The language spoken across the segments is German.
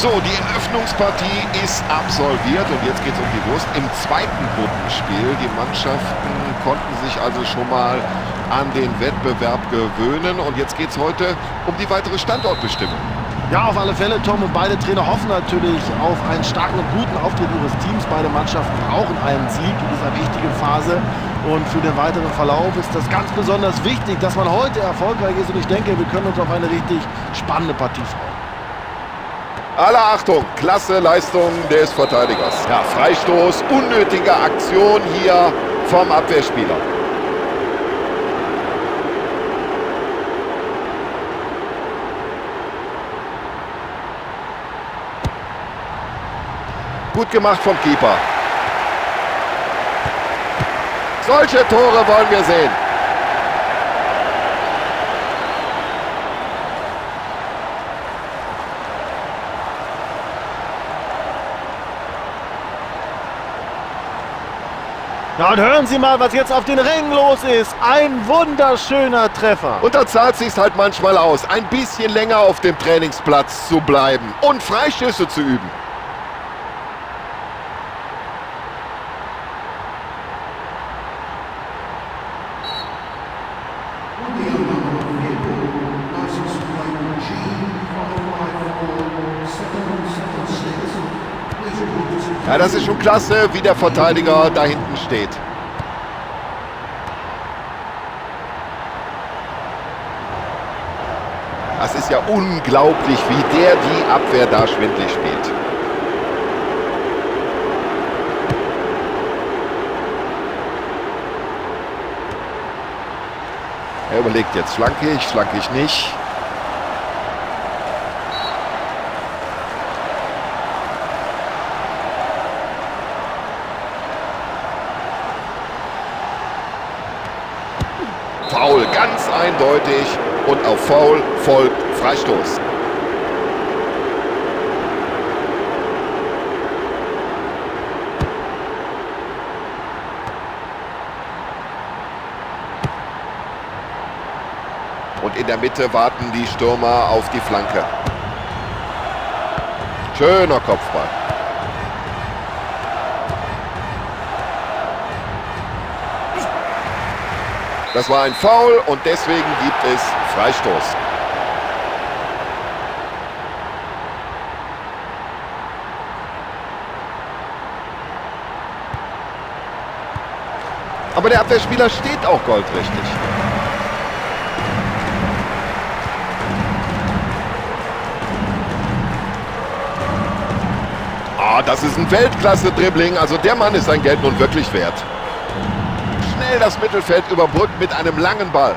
So, die Eröffnungspartie ist absolviert und jetzt geht es um die Wurst im zweiten Gruppenspiel. Die Mannschaften konnten sich also schon mal an den Wettbewerb gewöhnen und jetzt geht es heute um die weitere Standortbestimmung. Ja, auf alle Fälle, Tom, und beide Trainer hoffen natürlich auf einen starken und guten Auftritt ihres Teams. Beide Mannschaften brauchen einen Sieg in dieser wichtigen Phase und für den weiteren Verlauf ist das ganz besonders wichtig, dass man heute erfolgreich ist und ich denke, wir können uns auf eine richtig spannende Partie freuen. Alle Achtung, klasse Leistung des Verteidigers. Ja, Freistoß, unnötige Aktion hier vom Abwehrspieler. Gut gemacht vom Keeper. Solche Tore wollen wir sehen. Ja, und hören Sie mal, was jetzt auf den Rängen los ist. Ein wunderschöner Treffer. Und da zahlt sich's halt manchmal aus, ein bisschen länger auf dem Trainingsplatz zu bleiben und Freistöße zu üben. Ja, das ist schon klasse, wie der Verteidiger da hinten steht. Das ist ja unglaublich, wie der die Abwehr da schwindlig spielt. Er überlegt jetzt, flanke ich nicht. Foul, ganz eindeutig. Und auf Foul folgt Freistoß. Und in der Mitte warten die Stürmer auf die Flanke. Schöner Kopfball. Das war ein Foul und deswegen gibt es Freistoß. Aber der Abwehrspieler steht auch goldrichtig. Ah, das ist ein Weltklasse-Dribbling. Also der Mann ist sein Geld nun wirklich wert. Schnell das Mittelfeld überbrückt mit einem langen Ball.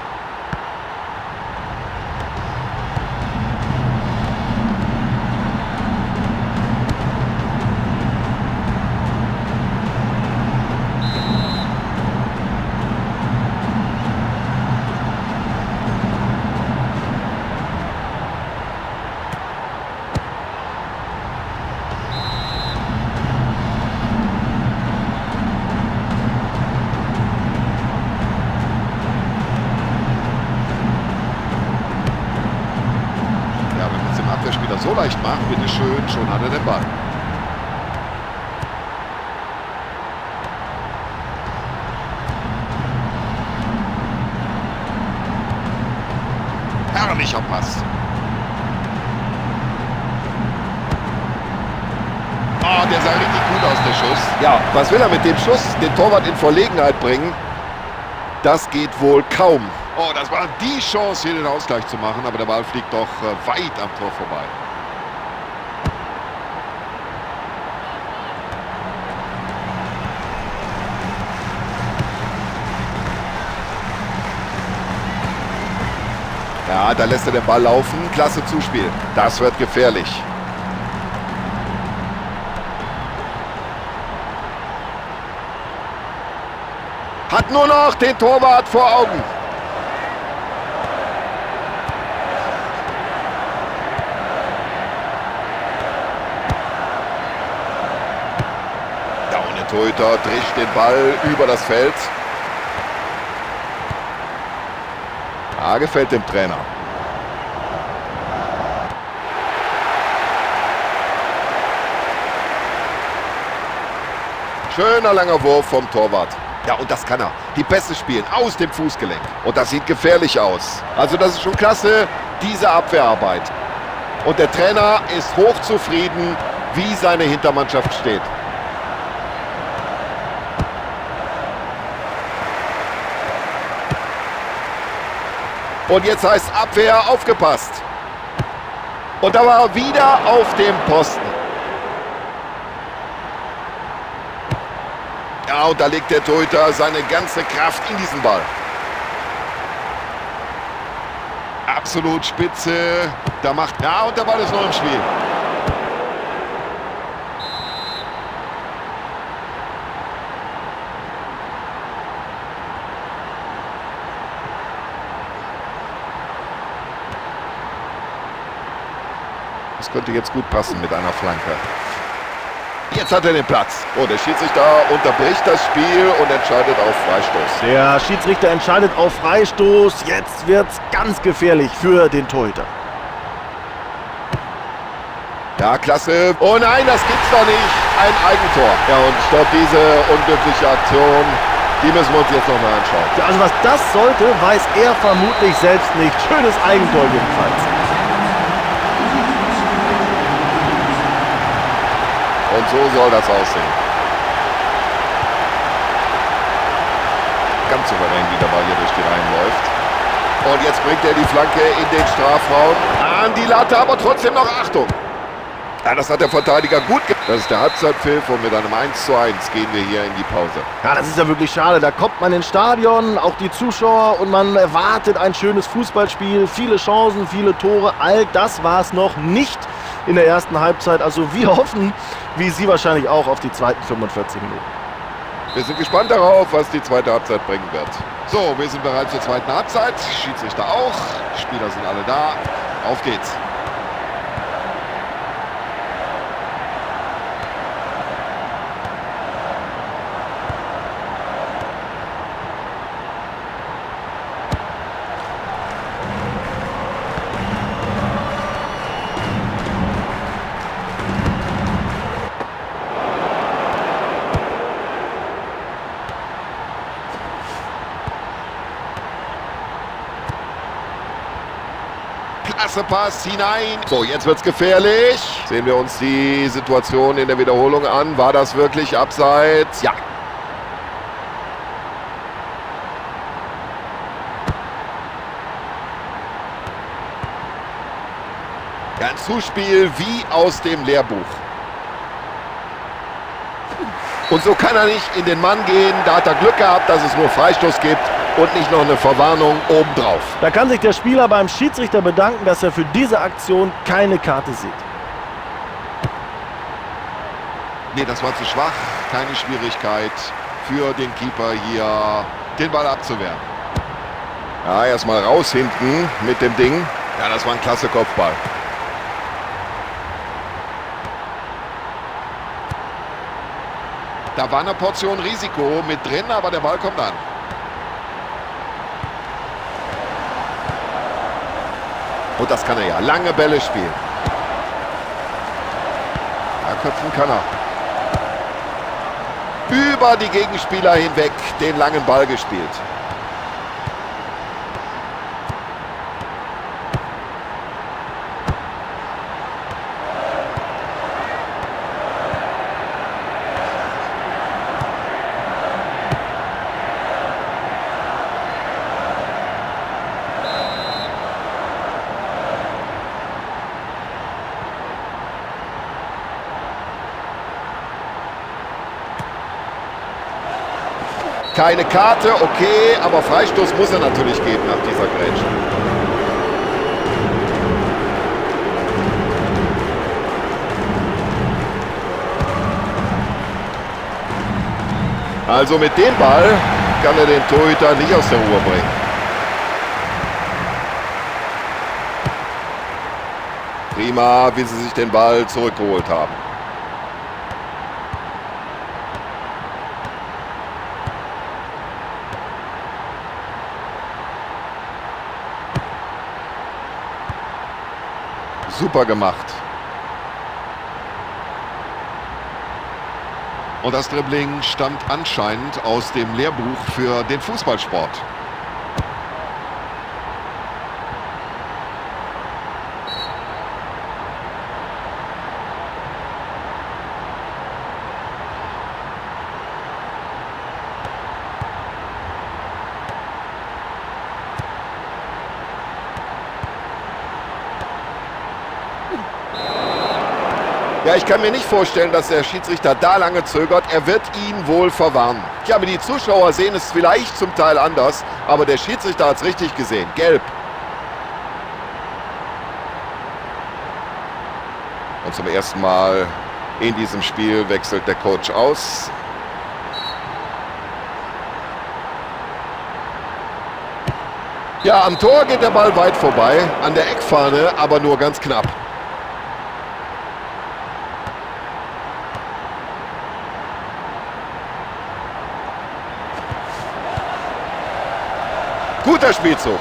Spieler so leicht macht, bitteschön, schon hat er den Ball. Herrlicher Pass. Oh, der sah richtig gut aus, der Schuss. Ja, was will er mit dem Schuss? Den Torwart in Verlegenheit bringen? Das geht wohl kaum. Oh, das war die Chance, hier den Ausgleich zu machen, aber der Ball fliegt doch weit am Tor vorbei. Ja, da lässt er den Ball laufen. Klasse Zuspiel. Das wird gefährlich. Hat nur noch den Torwart vor Augen. Der Torhüter drischt den Ball über das Feld. Ah, gefällt dem Trainer. Schöner langer Wurf vom Torwart. Ja, und das kann er. Die Pässe spielen aus dem Fußgelenk. Und das sieht gefährlich aus. Also das ist schon klasse, diese Abwehrarbeit. Und der Trainer ist hochzufrieden, wie seine Hintermannschaft steht. Und jetzt heißt Abwehr, aufgepasst. Und da war er wieder auf dem Posten. Ja, und da legt der Torhüter seine ganze Kraft in diesen Ball. Absolut spitze. Da macht... Ja, und der Ball ist noch im Spiel. Das könnte jetzt gut passen mit einer Flanke. Jetzt hat er den Platz. Oh, der Schiedsrichter unterbricht das Spiel und entscheidet auf Freistoß. Der Schiedsrichter entscheidet auf Freistoß. Jetzt wird es ganz gefährlich für den Torhüter. Ja, klasse. Oh nein, das gibt's doch nicht. Ein Eigentor. Ja, und ich glaube, diese unglückliche Aktion, die müssen wir uns jetzt nochmal anschauen. Ja, also was das sollte, weiß er vermutlich selbst nicht. Schönes Eigentor jedenfalls. Und so soll das aussehen. Ganz souverän, wie der Ball hier durch die Reihen läuft. Und jetzt bringt er die Flanke in den Strafraum. An die Latte, aber trotzdem noch Achtung. Ja, das hat der Verteidiger gut gemacht. Das ist der Halbzeitpfiff und mit einem 1:1 gehen wir hier in die Pause. Ja, das ist ja wirklich schade. Da kommt man ins Stadion, auch die Zuschauer, und man erwartet ein schönes Fußballspiel. Viele Chancen, viele Tore. All das war es noch nicht in der ersten Halbzeit. Also wir hoffen, wie Sie wahrscheinlich auch, auf die zweiten 45 Minuten. Wir sind gespannt darauf, was die zweite Halbzeit bringen wird. So, wir sind bereit zur zweiten Halbzeit. Schiedsrichter auch. Die Spieler sind alle da. Auf geht's. Klasse Pass hinein. So, jetzt wird's gefährlich. Sehen wir uns die Situation in der Wiederholung an. War das wirklich abseits? Ja. Ja, ein Zuspiel wie aus dem Lehrbuch. Und so kann er nicht in den Mann gehen. Da hat er Glück gehabt, dass es nur Freistoß gibt und nicht noch eine Verwarnung obendrauf. Da kann sich der Spieler beim Schiedsrichter bedanken, dass er für diese Aktion keine Karte sieht. Nee, das war zu schwach. Keine Schwierigkeit für den Keeper hier, den Ball abzuwehren. Ja, erstmal raus hinten mit dem Ding. Ja, das war ein klasse Kopfball. Da war eine Portion Risiko mit drin, aber der Ball kommt an. Und das kann er ja. Lange Bälle spielen. Ja, köpfen kann er. Über die Gegenspieler hinweg den langen Ball gespielt. Keine Karte, okay, aber Freistoß muss er natürlich geben nach dieser Grätsche. Also mit dem Ball kann er den Torhüter nicht aus der Ruhe bringen. Prima, wie sie sich den Ball zurückgeholt haben. Super gemacht. Und das Dribbling stammt anscheinend aus dem Lehrbuch für den Fußballsport. Ja, ich kann mir nicht vorstellen, dass der Schiedsrichter da lange zögert. Er wird ihn wohl verwarnen. Ja, aber die Zuschauer sehen es vielleicht zum Teil anders, aber der Schiedsrichter hat es richtig gesehen. Gelb. Und zum ersten Mal in diesem Spiel wechselt der Coach aus. Ja, am Tor geht der Ball weit vorbei, an der Eckfahne aber nur ganz knapp. Guter Spielzug.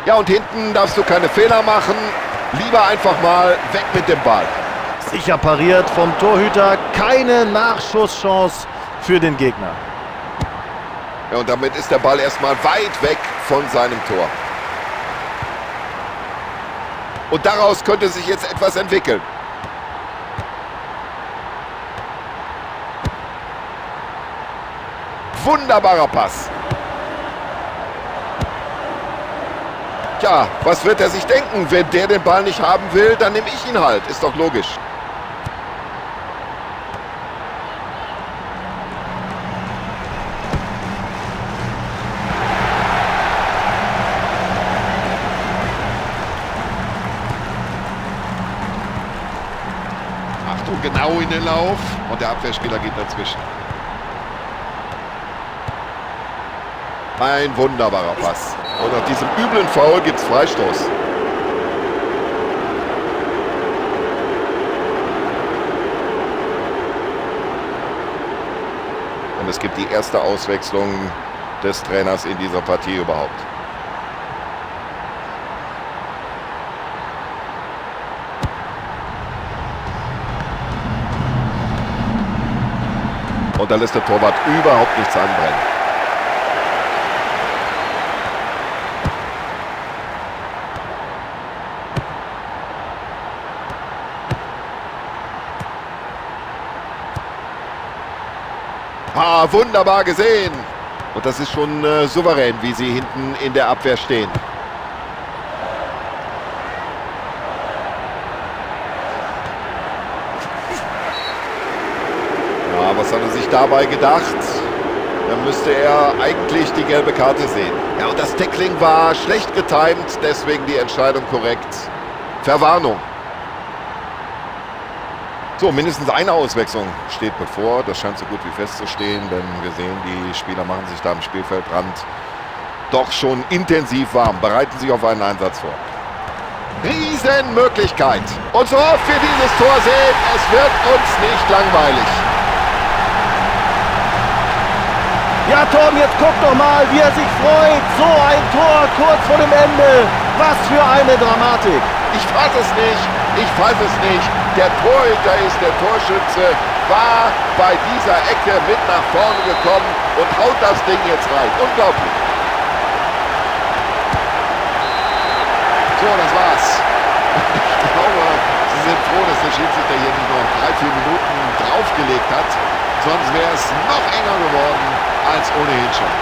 Ja, und hinten darfst du keine Fehler machen. Lieber einfach mal weg mit dem Ball. Sicher pariert vom Torhüter. Keine Nachschusschance für den Gegner. Ja, und damit ist der Ball erstmal weit weg von seinem Tor. Und daraus könnte sich jetzt etwas entwickeln. Wunderbarer Pass. Tja, was wird er sich denken? Wenn der den Ball nicht haben will, dann nehme ich ihn halt. Ist doch logisch. Achtung, genau in den Lauf. Und der Abwehrspieler geht dazwischen. Ein wunderbarer Pass. Und nach diesem üblen Foul gibt es Freistoß. Und es gibt die erste Auswechslung des Trainers in dieser Partie überhaupt. Und da lässt der Torwart überhaupt nichts anbrennen. Ah, wunderbar gesehen. Und das ist schon souverän, wie sie hinten in der Abwehr stehen. Ja, was hat er sich dabei gedacht? Dann müsste er eigentlich die gelbe Karte sehen. Ja, und das Tackling war schlecht getimt, deswegen die Entscheidung korrekt. Verwarnung. So, mindestens eine Auswechslung steht bevor. Das scheint so gut wie festzustehen, denn wir sehen, die Spieler machen sich da am Spielfeldrand doch schon intensiv warm, bereiten sich auf einen Einsatz vor. Riesenmöglichkeit. Und so oft wir dieses Tor sehen, es wird uns nicht langweilig. Ja, Tom, jetzt guck doch mal, wie er sich freut. So ein Tor kurz vor dem Ende. Was für eine Dramatik. Ich fass es nicht. Ich fass es nicht. Der Torhüter ist der Torschütze, war bei dieser Ecke mit nach vorne gekommen und haut das Ding jetzt rein. Unglaublich. So, das war's. Ich glaube, Sie sind froh, dass der Schiedsrichter hier nicht noch 3-4 Minuten draufgelegt hat. Sonst wäre es noch enger geworden als ohnehin schon.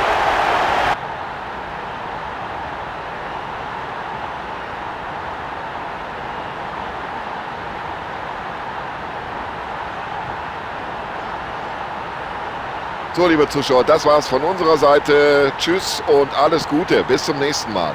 So, liebe Zuschauer, das war's von unserer Seite. Tschüss und alles Gute. Bis zum nächsten Mal.